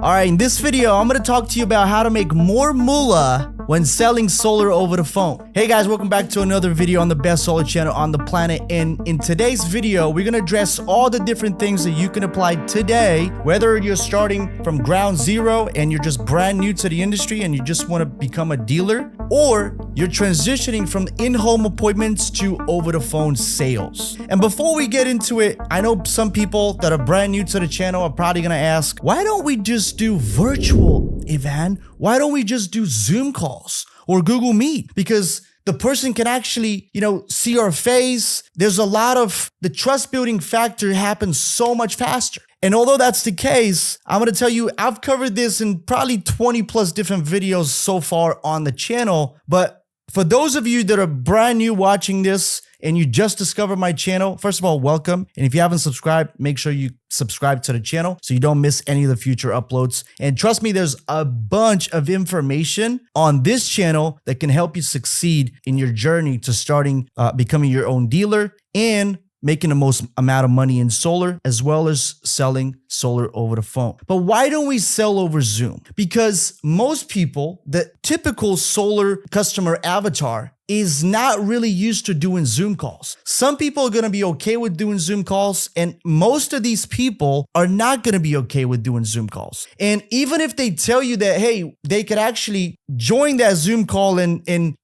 All right, in this video, I'm gonna talk to you about how to make more moolah when selling solar over the phone. Hey guys, welcome back to another video on the best solar channel on the planet. And in today's video, we're gonna address all the different things that you can apply today, whether you're starting from ground zero and you're just brand new to the industry and you just wanna become a dealer, or you're transitioning from in-home appointments to over-the-phone sales. And before we get into it, I know some people that are brand new to the channel are probably gonna ask, why don't we just do virtual, Ivan? Why don't we just do Zoom calls or Google Meet? Because the person can actually, see our face. There's a lot of the trust building factor happens so much faster. And although that's the case, I'm going to tell you, I've covered this in probably 20 plus different videos so far on the channel. But for those of you that are brand new watching this and you just discovered my channel, first of all, welcome. And if you haven't subscribed, make sure you subscribe to the channel so you don't miss any of the future uploads. And trust me, there's a bunch of information on this channel that can help you succeed in your journey to starting becoming your own dealer and making the most amount of money in solar, as well as selling solar over the phone. But why don't we sell over Zoom? Because most people, the typical solar customer avatar, is not really used to doing Zoom calls. Some people are gonna be okay with doing Zoom calls, and most of these people are not gonna be okay with doing Zoom calls. And even if they tell you that, hey, they could actually join that Zoom call and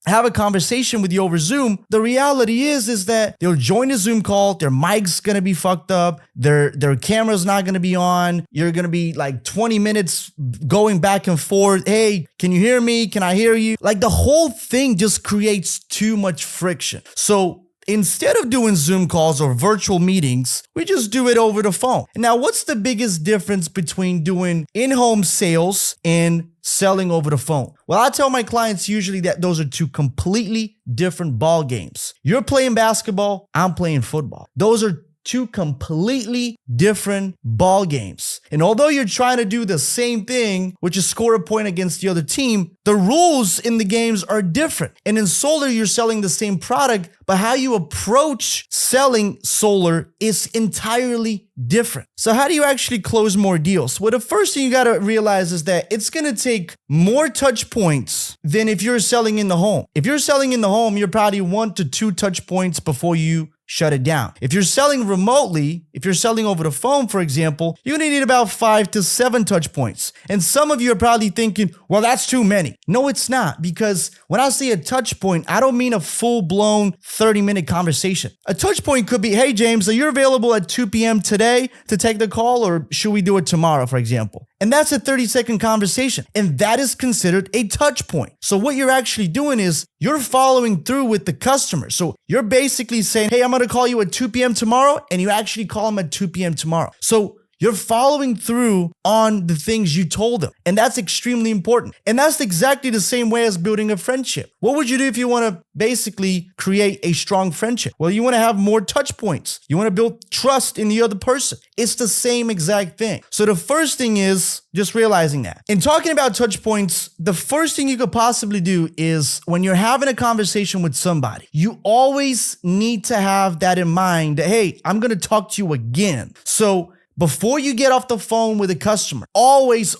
have a conversation with you over Zoom, the reality is that they'll join a Zoom call, their mic's gonna be fucked up, their camera's not gonna be on, you're gonna be like 20 minutes going back and forth, hey, can you hear me? Can I hear you? Like the whole thing just creates too much friction. So instead of doing Zoom calls or virtual meetings, we just do it over the phone. Now, what's the biggest difference between doing in-home sales and selling over the phone? Well, I tell my clients usually that those are two completely different ball games. You're playing basketball, I'm playing football. Those are two completely different ball games. And although you're trying to do the same thing, which is score a point against the other team, the rules in the games are different. And in solar, you're selling the same product, but how you approach selling solar is entirely different. So how do you actually close more deals? Well, the first thing you got to realize is that it's going to take more touch points than if you're selling in the home. If you're selling in the home, you're probably 1 to 2 touch points before you shut it down. If you're selling remotely, if you're selling over the phone, for example, you're gonna need about 5 to 7 touch points. And some of you are probably thinking, well, that's too many. No, it's not, because when I say a touch point, I don't mean a full-blown 30-minute conversation. A touch point could be, hey, James, are you available at 2 p.m. today to take the call, or should we do it tomorrow, for example? And that's a 30-second conversation, and that is considered a touch point. So what you're actually doing is you're following through with the customer. So you're basically saying, hey, I'm gonna call you at 2 p.m. tomorrow, and you actually call them at 2 p.m. tomorrow. So you're following through on the things you told them. And that's extremely important. And that's exactly the same way as building a friendship. What would you do if you want to basically create a strong friendship? Well, you want to have more touch points. You want to build trust in the other person. It's the same exact thing. So the first thing is just realizing that. In talking about touch points, the first thing you could possibly do is when you're having a conversation with somebody, you always need to have that in mind that, hey, I'm going to talk to you again. So before you get off the phone with a customer, always,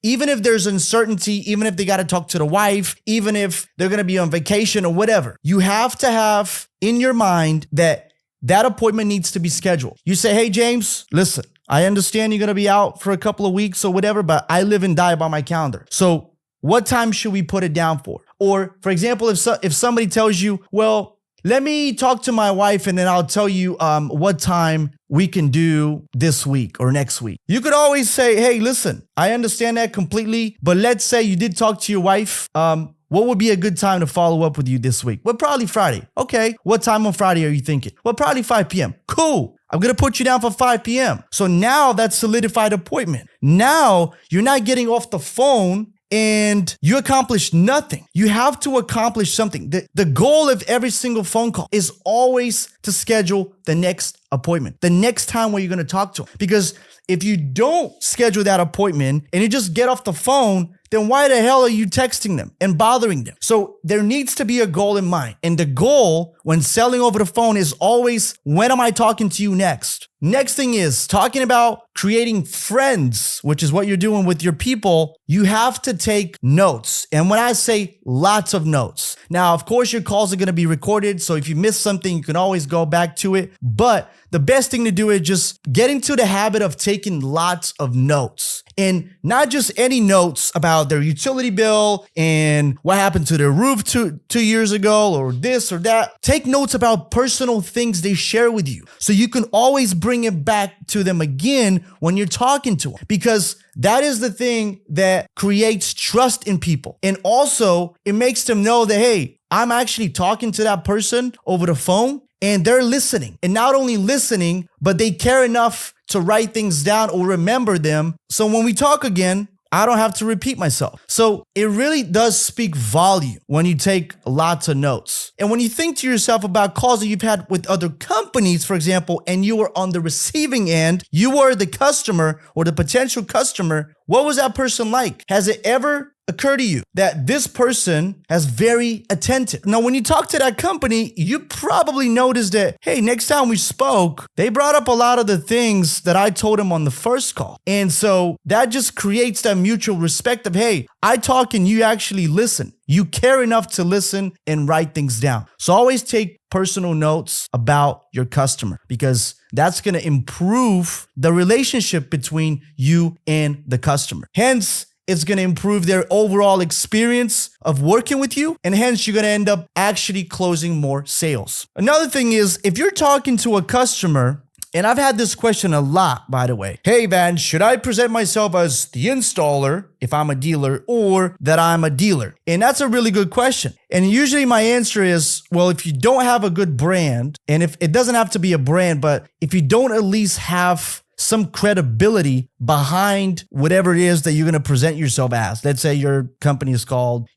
even if there's uncertainty, even if they got to talk to the wife, even if they're going to be on vacation or whatever, you have to have in your mind that that appointment needs to be scheduled. You say, hey, James, listen, I understand you're going to be out for a couple of weeks or whatever, but I live and die by my calendar. So what time should we put it down for? Or for example, if somebody tells you, well, let me talk to my wife and then I'll tell you what time we can do this week or next week. You could always say, hey, listen, I understand that completely, but let's say you did talk to your wife. What would be a good time to follow up with you this week? Well, probably Friday. Okay. What time on Friday are you thinking? Well, probably 5 p.m. Cool. I'm going to put you down for 5 p.m. So now that's solidified appointment. Now you're not getting off the phone and you accomplished nothing. You have to accomplish something. The goal of every single phone call is always to schedule the next appointment, the next time where you're going to talk to them. Because if you don't schedule that appointment and you just get off the phone, then why the hell are you texting them and bothering them? So there needs to be a goal in mind. And the goal when selling over the phone is always, when am I talking to you next? Next thing is talking about creating friends, which is what you're doing with your people. You have to take notes. And when I say lots of notes, now, of course, your calls are going to be recorded. So if you miss something, you can always go back to it. But the best thing to do is just get into the habit of taking lots of notes, and not just any notes about their utility bill and what happened to their roof two years ago or this or that. Take notes about personal things they share with you so you can always bring it back to them again when you're talking to them, because that is the thing that creates trust in people. And also it makes them know that, hey, I'm actually talking to that person over the phone and they're listening. And not only listening, but they care enough to write things down or remember them. So when we talk again, I don't have to repeat myself. So it really does speak volume when you take lots of notes. And when you think to yourself about calls that you've had with other companies, for example, and you were on the receiving end, you were the customer or the potential customer, what was that person like? Has it ever occurred to you that this person is very attentive? Now, when you talk to that company, you probably noticed that, hey, next time we spoke, they brought up a lot of the things that I told them on the first call. And so that just creates that mutual respect of, hey, I talk and you actually listen. You care enough to listen and write things down. So always take personal notes about your customer, because that's going to improve the relationship between you and the customer. Hence, it's going to improve their overall experience of working with you, and hence you're going to end up actually closing more sales. Another thing is, if you're talking to a customer, and I've had this question a lot, by the way. Hey, Van, should I present myself as the installer if I'm a dealer, or that I'm a dealer? And that's a really good question. And usually my answer is, well, if you don't have a good brand, and if it doesn't have to be a brand, but if you don't at least have some credibility behind whatever it is that you're going to present yourself as. Let's say your company is called,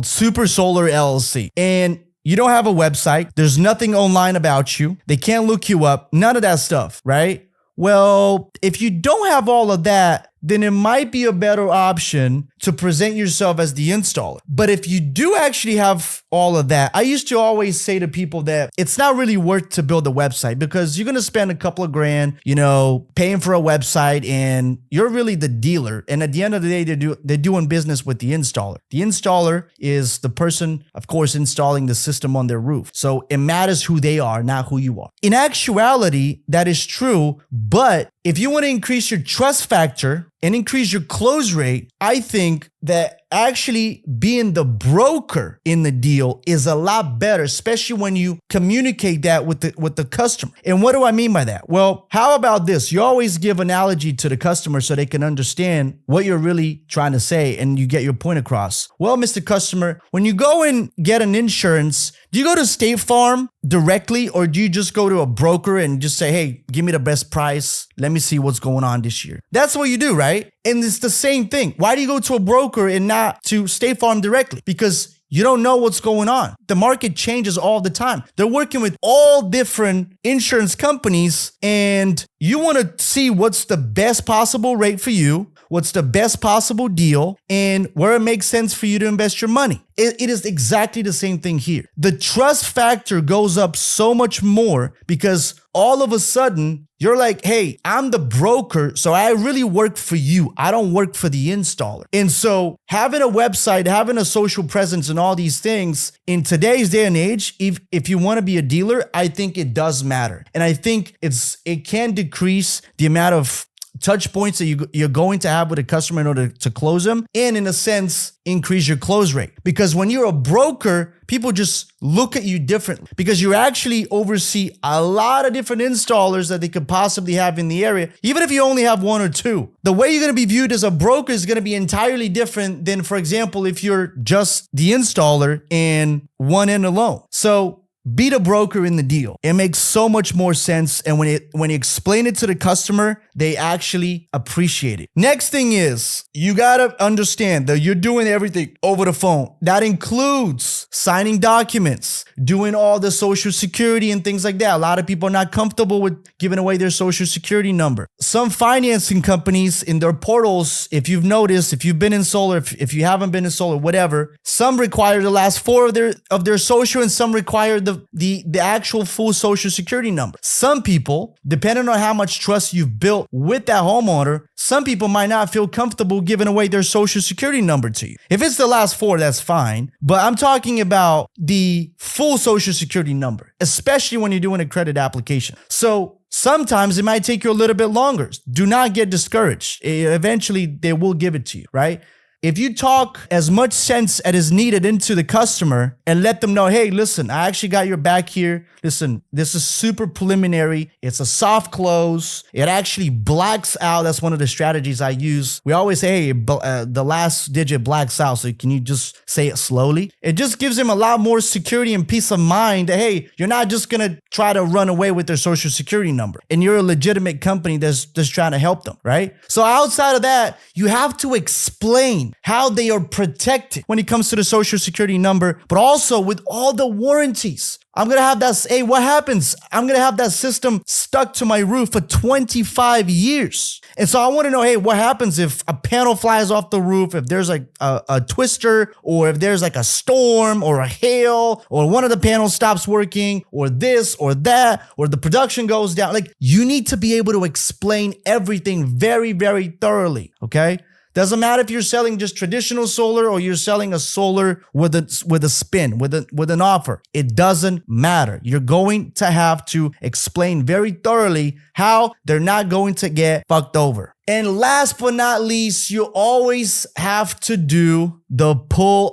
Super Solar LLC, and you don't have a website. There's nothing online about you. They can't look you up. None of that stuff, right? Well, if you don't have all of that, then it might be a better option to present yourself as the installer. But if you do actually have all of that, I used to always say to people that it's not really worth to build a website, because you're going to spend a couple of grand, paying for a website, and you're really the dealer. And at the end of the day, they're doing business with the installer. The installer is the person, of course, installing the system on their roof. So it matters who they are, not who you are. In actuality, that is true. But if you want to increase your trust factor and increase your close rate, I think that actually being the broker in the deal is a lot better, especially when you communicate that with the customer. And what do I mean by that? Well, how about this? You always give analogy to the customer so they can understand what you're really trying to say and you get your point across. Well, Mr. Customer, when you go and get an insurance, do you go to State Farm directly, or do you just go to a broker and just say, hey, give me the best price? Let me see what's going on this year. That's what you do, right? And it's the same thing. Why do you go to a broker and not to State Farm directly? Because you don't know what's going on. The market changes all the time. They're working with all different insurance companies, and you want to see what's the best possible rate for you, what's the best possible deal, and where it makes sense for you to invest your money. It is exactly the same thing here. The trust factor goes up so much more because all of a sudden you're like, hey, I'm the broker, so I really work for you. I don't work for the installer. And so having a website, having a social presence and all these things in today's day and age, if you want to be a dealer, I think it does matter. And I think it can decrease the amount of touch points that you're going to have with a customer in order to close them, and in a sense, increase your close rate. Because when you're a broker, people just look at you differently because you actually oversee a lot of different installers that they could possibly have in the area, even if you only have one or two. The way you're going to be viewed as a broker is going to be entirely different than, for example, if you're just the installer and one end alone. So be the broker in the deal. It makes so much more sense. And when you explain it to the customer, they actually appreciate it. Next thing is, you gotta understand that you're doing everything over the phone. That includes signing documents, doing all the social security and things like that. A lot of people are not comfortable with giving away their social security number. Some financing companies in their portals, if you've noticed, if you've been in solar, if you haven't been in solar, whatever, some require the last four of their social, and some require the actual full social security number. Some people, depending on how much trust you've built with that homeowner, some people might not feel comfortable giving away their social security number to you. If it's the last four, that's fine. But I'm talking about the full social security number, especially when you're doing a credit application. So sometimes it might take you a little bit longer. Do not get discouraged. Eventually, they will give it to you, right? If you talk as much sense as is needed into the customer and let them know, hey, listen, I actually got your back here. Listen, this is super preliminary. It's a soft close. It actually blacks out. That's one of the strategies I use. We always say, hey, the last digit blacks out. So can you just say it slowly? It just gives them a lot more security and peace of mind that, hey, you're not just going to try to run away with their social security number. And you're a legitimate company that's just trying to help them, right? So outside of that, you have to explain how they are protected when it comes to the social security number, but also with all the warranties. I'm going to have that, hey, what happens? I'm going to have that system stuck to my roof for 25 years. And so I want to know, hey, what happens if a panel flies off the roof, if there's like a twister, or if there's like a storm or a hail, or one of the panels stops working, or this or that, or the production goes down. Like, you need to be able to explain everything very, very thoroughly, okay? Doesn't matter if you're selling just traditional solar or you're selling a solar with a spin, with an offer. It doesn't matter. You're going to have to explain very thoroughly how they're not going to get fucked over. And last but not least, you always have to do the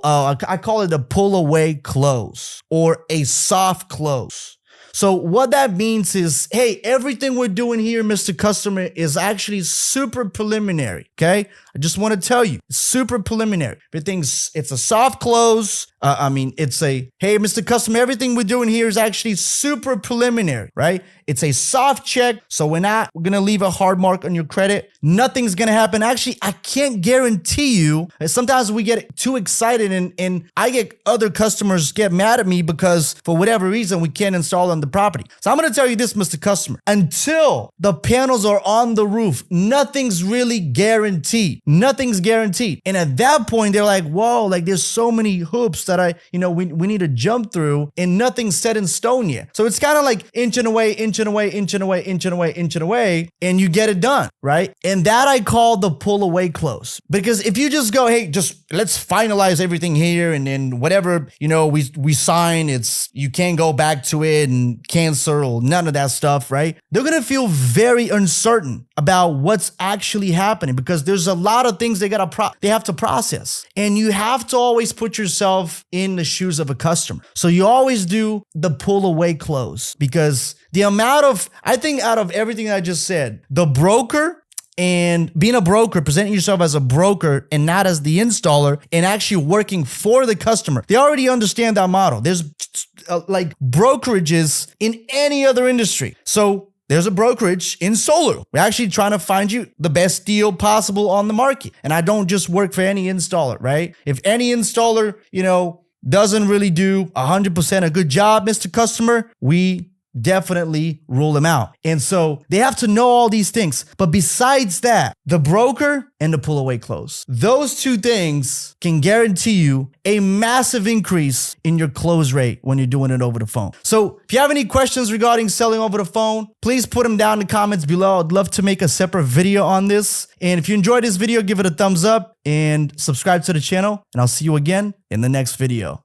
I call it a pull away close, or a soft close. So what that means is, hey, everything we're doing here, Mr. Customer, is actually super preliminary, okay? I just want to tell you, it's super preliminary. It's a soft close. It's a, hey, Mr. Customer, everything we're doing here is actually super preliminary, right? It's a soft check, so we're not going to leave a hard mark on your credit. Nothing's going to happen. Actually, I can't guarantee you. Sometimes we get too excited and I get other customers get mad at me because for whatever reason, we can't install on the property. So I'm going to tell you this, Mr. Customer, until the panels are on the roof, nothing's really guaranteed. Nothing's guaranteed. And at that point, they're like, whoa, like there's so many hoops that we need to jump through, and nothing's set in stone yet. So it's kind of like inching away, and you get it done, right? And that I call the pull away close. Because if you just go, hey, just let's finalize everything here, and then whatever, we sign, you can't go back to it and cancel or none of that stuff, right? They're going to feel very uncertain about what's actually happening because there's a lot of things they have to process. And you have to always put yourself in the shoes of a customer. So you always do the pull away close, because I think out of everything I just said, the broker and being a broker, presenting yourself as a broker and not as the installer, and actually working for the customer, they already understand that model. There's like brokerages in any other industry. So there's a brokerage in solar. We're actually trying to find you the best deal possible on the market. And I don't just work for any installer, right? If any installer, doesn't really do 100% a good job, Mr. Customer, we definitely rule them out. And so they have to know all these things. But besides that, the broker and the pull away close, those two things can guarantee you a massive increase in your close rate when you're doing it over the phone. So if you have any questions regarding selling over the phone, please put them down in the comments below. I'd love to make a separate video on this. And if you enjoyed this video, give it a thumbs up and subscribe to the channel. And I'll see you again in the next video.